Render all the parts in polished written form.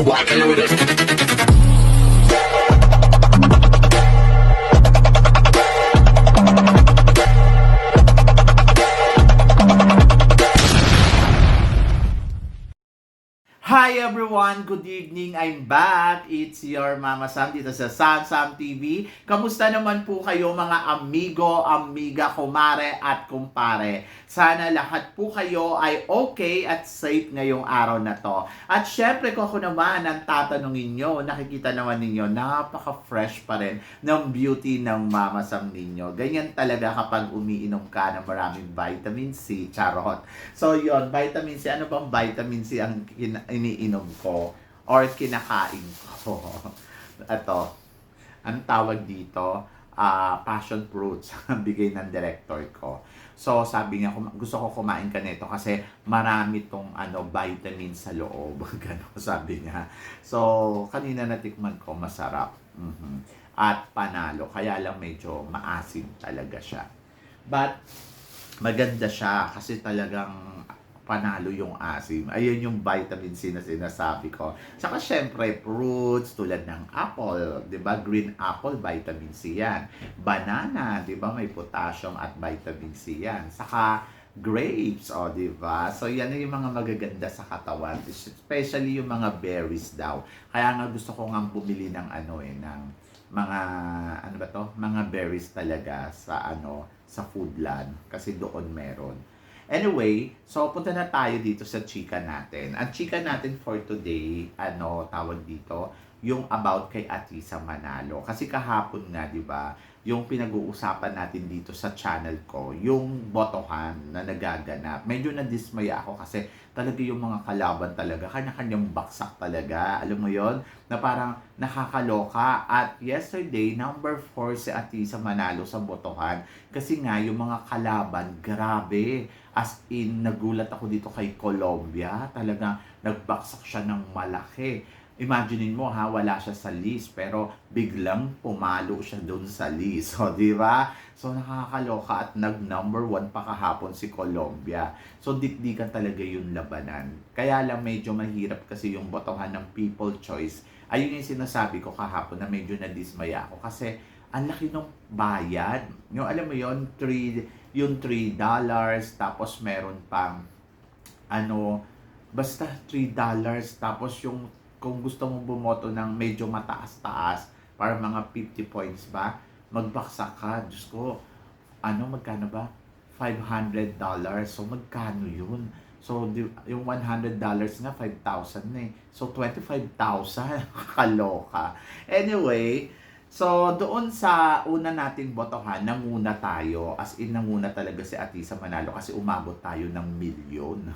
rockin' with it. Hi everyone! Good evening! I'm back! It's your Mama Sam dito sa Sam TV. Kamusta naman po kayo mga amigo, amiga, kumare at kumpare? Sana lahat po kayo ay okay at safe ngayong araw na to. At syempre kung ako naman ang tatanungin nyo, nakikita naman ninyo, napaka-fresh pa rin ng beauty ng Mama Sam ninyo. Ganyan talaga kapag umiinom ka ng maraming vitamin C, charot. So yon, vitamin C, ano bang vitamin C ang iniinom ko or kinakain ko? Ito, ang tawag dito, passion fruits, bigay ng director ko. So sabi niya, gusto ko kumain ka nito kasi marami tong vitamin sa loob. Gano'n sabi niya. So kanina natikman ko, masarap. At panalo, kaya lang medyo maasim talaga siya. But maganda siya kasi talagang panalo yung asim. Ayun yung vitamin C na sinasabi ko. Saka syempre, fruits tulad ng apple, 'di ba? Green apple, vitamin C 'yan. Banana, 'di ba? May potassium at vitamin C 'yan. Saka grapes, 'di ba? So yan yung mga magaganda sa katawan, especially yung mga berries daw. Kaya nga gusto ko nga bumili ng ng mga mga berries talaga sa sa Foodland kasi doon meron. Anyway, so punta na tayo dito sa chika natin. Ang chika natin for today, tawag dito, yung about kay Atisa Manalo. Kasi kahapon nga, 'di ba, yung pinag-uusapan natin dito sa channel ko, yung botohan na nagaganap. Medyo nadismaya ako kasi talaga yung mga kalaban talaga, kanya-kanyang baksak talaga. Alam mo yon, na parang nakakaloka. At yesterday, number 4 si Atisa Manalo sa botohan. Kasi nga, yung mga kalaban, grabe. As in, nagulat ako dito kay Colombia. Talaga, nagbaksak siya ng malaki. Imaginein mo wala siya sa list pero biglang pumalo siya doon sa list. So, di ba? So, nakakaloka at nag-number 1 pa kahapon si Colombia. So, dikdikan talaga yung labanan. Kaya lang medyo mahirap kasi yung botohan ng people choice. Ayun yung sinasabi ko kahapon na medyo nadismaya ako kasi ang laki ng bayad. Yung alam mo yon, yung $3 tapos meron pang basta $3 tapos yung kung gusto mong bumoto ng medyo mataas-taas, para mga 50 points ba, magbaksak ka. Diyos ko, magkano ba? $500. So, magkano yun? So, yung $100 nga, 5,000 na eh. So, 25,000. Kaloka. Anyway, so, doon sa una nating botohan, nanguna tayo. As in, nanguna talaga si Atisa Manalo kasi umabot tayo ng milyon.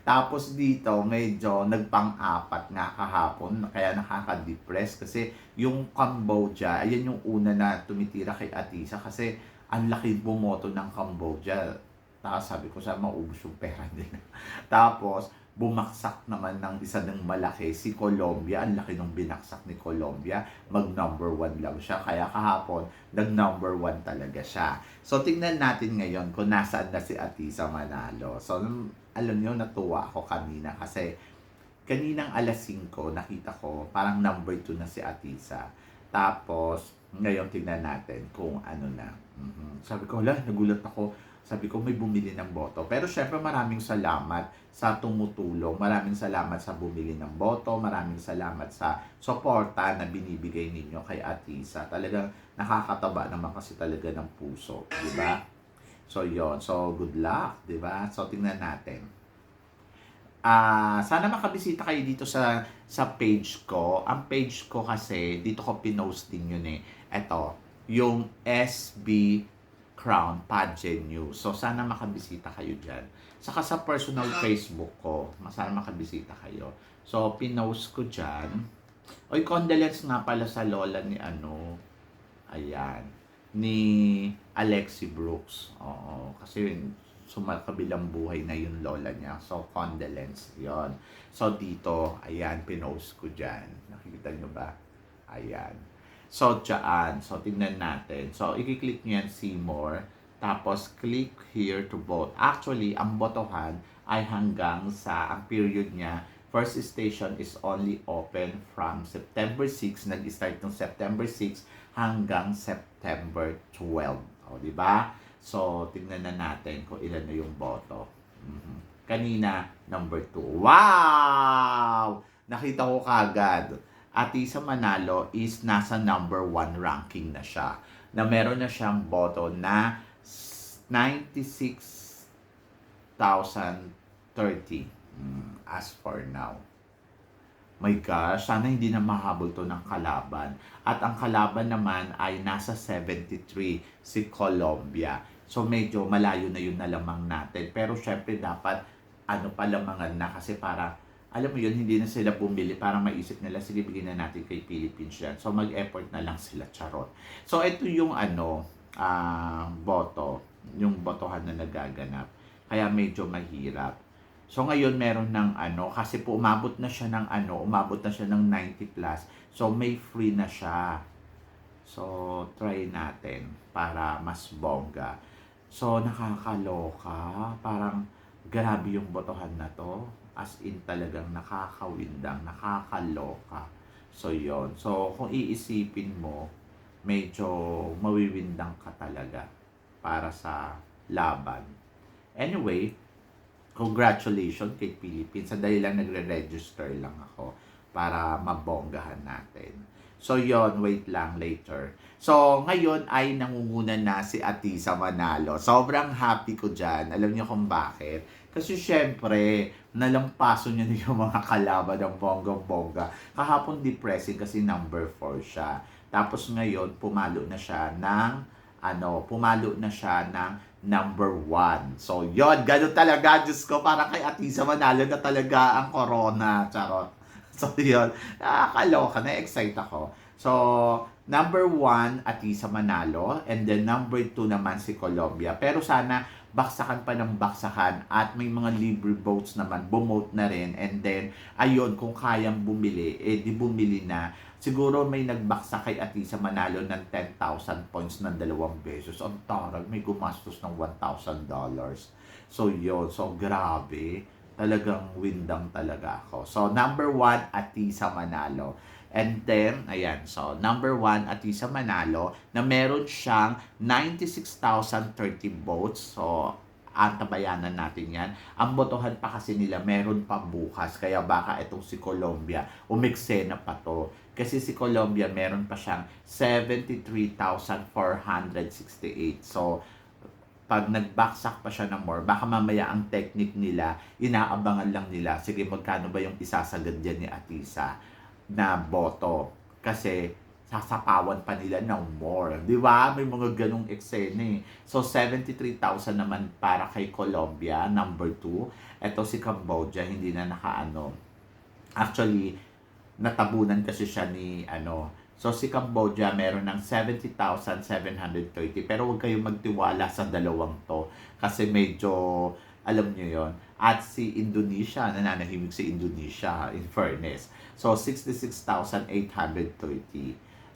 Tapos dito, medyo nagpang-apat nga kahapon. Kaya nakaka-depress kasi yung Cambodia, ayan yung una na tumitira kay Atisa kasi ang laki bumoto ng Cambodia. Tapos sabi ko sa maubos yung pera din. Tapos, bumaksak naman ng isa ng malaki si Colombia. Ang laki ng binaksak ni Colombia. Mag-number 1 lang siya. Kaya kahapon, nag-number 1 talaga siya. So, tingnan natin ngayon kung nasaan na si Atisa Manalo. So, alam niyo, natuwa ako kanina kasi kaninang alas 5, nakita ko, parang number 2 na si Atisa. Tapos, ngayon tingnan natin kung ano na. Sabi ko, nagulat ako. Sabi ko, may bumili ng boto. Pero syempre maraming salamat sa tumutulong. Maraming salamat sa bumili ng boto. Maraming salamat sa suporta na binibigay ninyo kay Atisa. Talagang nakakataba naman kasi talaga ng puso. Diba? So, yon. So, good luck. Diba? So, tingnan natin. Sana makabisita kayo dito sa page ko. Ang page ko kasi, dito ko pinost din yun eh. Ito, yung SB Crown Pageant News. So, sana makabisita kayo dyan. Saka sa personal Facebook ko, sana makabisita kayo. So, pinost ko dyan. Oy, condolence nga pala sa lola ni ayan, ni Alexi Brooks. Oo, kasi sumalkabilang buhay na yung lola niya. So, condolence. Yon. So, dito, ayan, pinost ko dyan. Nakikita nyo ba? Ayan. So, dyan. So, tingnan natin. So, i-click nyo yan, see more. Tapos, click here to vote. Actually, ang botohan ay hanggang sa, ang period niya, First station is only open from September 6, nag-start ng September 6 hanggang September 12. O, di ba? So, tingnan na natin kung ilan na yung boto. Kanina, number 2. Wow! Nakita ko kagad. Atisa Manalo is nasa number 1 ranking na siya. Na meron na siyang boto na 96,030 as for now. My gosh, sana hindi na mahabol to ng kalaban. At ang kalaban naman ay nasa 73, si Colombia. So medyo malayo na yun na lamang natin. Pero syempre dapat palamangan na kasi para alam mo yun, hindi na sila bumili para maisip nila, sige bigyan na natin kay Philippines yan. So mag-effort na lang sila, charot. So ito yung boto, yung botohan na nagaganap. Kaya medyo mahirap. So ngayon meron ng kasi po umabot na siya ng 90 plus. So may free na siya. So try natin para mas bongga. So nakakaloka, parang grabe yung botohan na to. As in talagang nakakawindang, nakakaloka. So yon. So kung iisipin mo, medyo mawiwindang ka talaga para sa laban. Anyway, congratulations kay Philippines. Sa dahil lang nagre-register lang ako para mabonggahan natin. So yon, wait lang later. So ngayon ay nangunguna na si Atisa Manalo. Sobrang happy ko dyan. Alam niyo kung bakit? Kasi syempre, nalampaso niya na yung mga kalaban ng bonggang-bongga. Kahapon depressing kasi number 4 siya. Tapos ngayon, pumalo na siya ng number 1. So, yon, ganun talaga, Diyos ko, para kay Atisa Manalo na talaga ang corona. Charot. So, yon, nakakaloka, na-excite ako. So, number 1, Atisa Manalo, and then number 2 naman si Colombia. Pero sana, baksakan pa ng baksakan at may mga libre votes naman, bumote na rin, and then, ayun, kung kayang bumili, di bumili na. Siguro may nagbaksa kay Atisa Manalo ng 10,000 points ng 2 pesos. Ang taral, may gumastos ng $1,000. So, yun. So, grabe. Talagang windang talaga ako. So, number 1, Atisa Manalo. And then, ayan. So, number 1, Atisa Manalo, na meron siyang 96,030 votes. So, antabayanan natin yan. Ang botohan pa kasi nila, meron pa bukas. Kaya baka itong si Colombia, umiksena pa to. Kasi si Colombia, meron pa siyang 73,468. So, pag nagbaksak pa siya ng more, baka mamaya ang technique nila, inaabangan lang nila, sige magkano ba yung isasagad dyan ni Atisa na boto. Kasi sasapawan pa nila ng more. Di ba? May mga ganong eksena eh. So, 73,000 naman para kay Colombia, number 2. Ito si Cambodia, hindi na nakaano. Actually, natabunan kasi siya ni So, si Cambodia meron ng 70,730. Pero huwag kayong magtiwala sa dalawang to. Kasi medyo, alam nyo yon. At si Indonesia, nananahimik si Indonesia, in fairness. So, 66,830.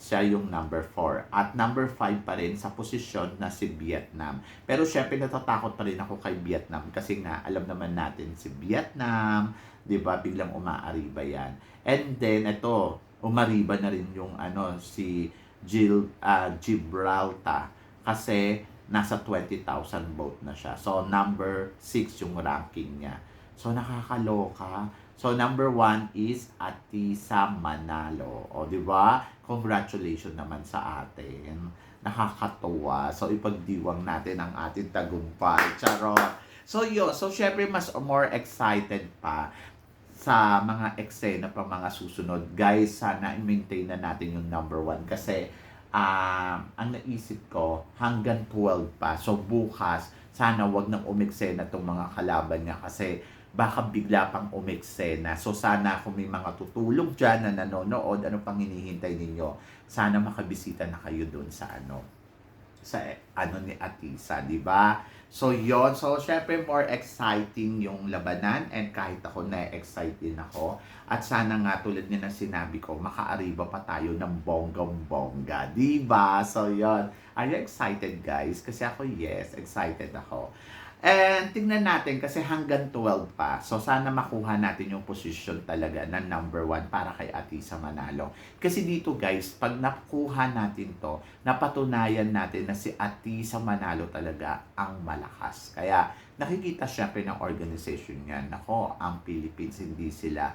Siya yung number 4. At number 5 pa rin sa posisyon na si Vietnam. Pero syempre natatakot pa rin ako kay Vietnam. Kasi nga, alam naman natin si Vietnam, di ba, biglang umaariba yan. And then, ito, umariba na rin yung si Gibraltar kasi nasa 20,000 vote na siya. So number 6 yung ranking niya. So nakakaloka. So number 1 is Atisa Manalo. O di ba? Congratulations naman sa atin. Nakakatuwa. So ipagdiwang natin ang ating tagumpay. Charot. So yun. So syempre mas more excited pa sa mga eksena pa mga susunod. Guys, sana i-maintain na natin yung number 1 kasi ang naisip ko hanggang 12 pa. So bukas, sana wag nang umeksena itong mga kalaban niya kasi baka bigla pang umeksena. So sana kung may mga tutulog dyan na nanonood, ano pang hinihintay ninyo, sana makabisita na kayo dun sa ni Atisa, di ba? So, yon. So, syempre, more exciting yung labanan and kahit ako na-excite din ako. At sana nga, tulad nga ng sinabi ko, makaariba pa tayo ng bonggang-bongga, di ba? So, yon. Are you excited, guys? Kasi ako, yes, excited ako. And tingnan natin kasi hanggang 12 pa. So sana makuha natin yung position talaga na number 1 para kay Atisa Manalo. Kasi dito guys, pag nakuha natin to, napatunayan natin na si Atisa Manalo talaga ang malakas. Kaya nakikita syempre ng organization niya, nako, ang Philippines hindi sila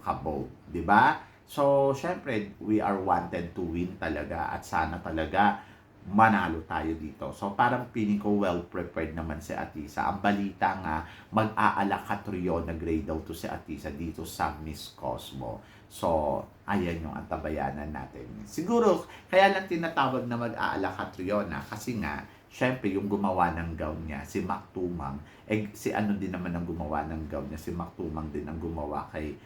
kabog, 'di ba? So syempre, we are wanted to win talaga at sana talaga manalo tayo dito. So parang feeling ko well prepared naman si Atisa. Ang balita nga, mag-aala Catriona grade daw to si Atisa dito sa Miss Cosmo. So ayan yung antabayanan natin. Siguro kaya lang tinatawag na mag-aala Catriona kasi nga syempre yung gumawa ng gown niya si Mac Tumang, si ano din naman ang gumawa ng gown niya, si Mac Tumang din ang gumawa kay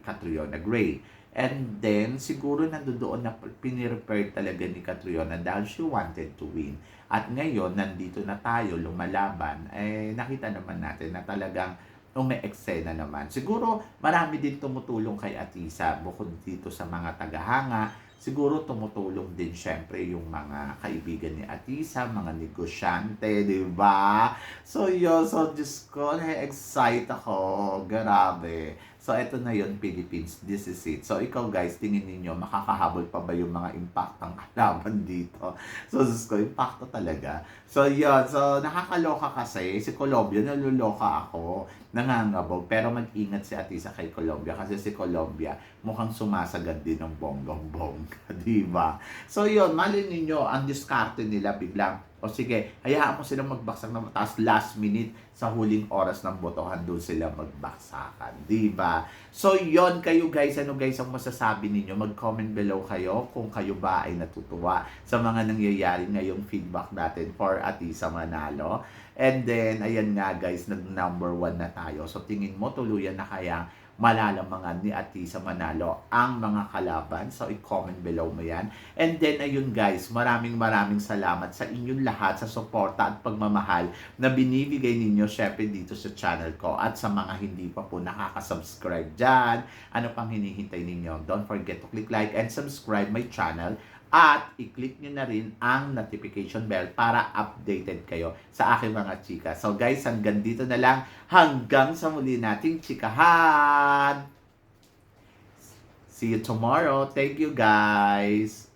Catriona Gray. And then, siguro nandoon na pinirepare talaga ni Catriona dahil she wanted to win. At ngayon, nandito na tayo, lumalaban, nakita naman natin na talagang eksena naman. Siguro, marami din tumutulong kay Atisa, bukod dito sa mga tagahanga. Siguro tumutulong din syempre yung mga kaibigan ni Atisa, mga negosyante, di ba? So yun, so Diyos ko, na-excite ako. Grabe. So, eto na yun, Philippines. This is it. So, ikaw guys, tingin ninyo, makakahabol pa ba yung mga impact ng kalaban dito? So, Diyos ko, impacto talaga. So, yun. So, nakakaloka kasi. Si Colombia, naluloka ako. Nangangabog. Pero mag-ingat si Atisa kay Colombia. Kasi si Colombia, mukhang sumasagad din ng bonggang-bongga. Diba? So, yun. Malin ninyo, ang diskarte nila biglang, o sige, hayaan mo silang magbaksak na mataas last minute sa huling oras ng botohan, doon sila magbaksakan. Diba? So, yon kayo guys. Ano guys ang masasabi ninyo? Mag-comment below kayo kung kayo ba ay natutuwa sa mga nangyayari ngayong feedback natin for Atisa Manalo. And then, ayan nga guys, nag-number 1 na tayo. So, tingin mo, tuluyan na kaya malalamangan ni Atisa Manalo ang mga kalaban? So, i-comment below mo yan. And then, ayun guys, maraming salamat sa inyong lahat sa suporta at pagmamahal na binibigay ninyo syempre dito sa channel ko. At sa mga hindi pa po nakaka-subscribe dyan, ano pang hinihintay ninyo? Don't forget to click like and subscribe my channel. At i-click nyo na rin ang notification bell para updated kayo sa aking mga chika. So guys, hanggang dito na lang. Hanggang sa muli nating chikahan. See you tomorrow. Thank you guys.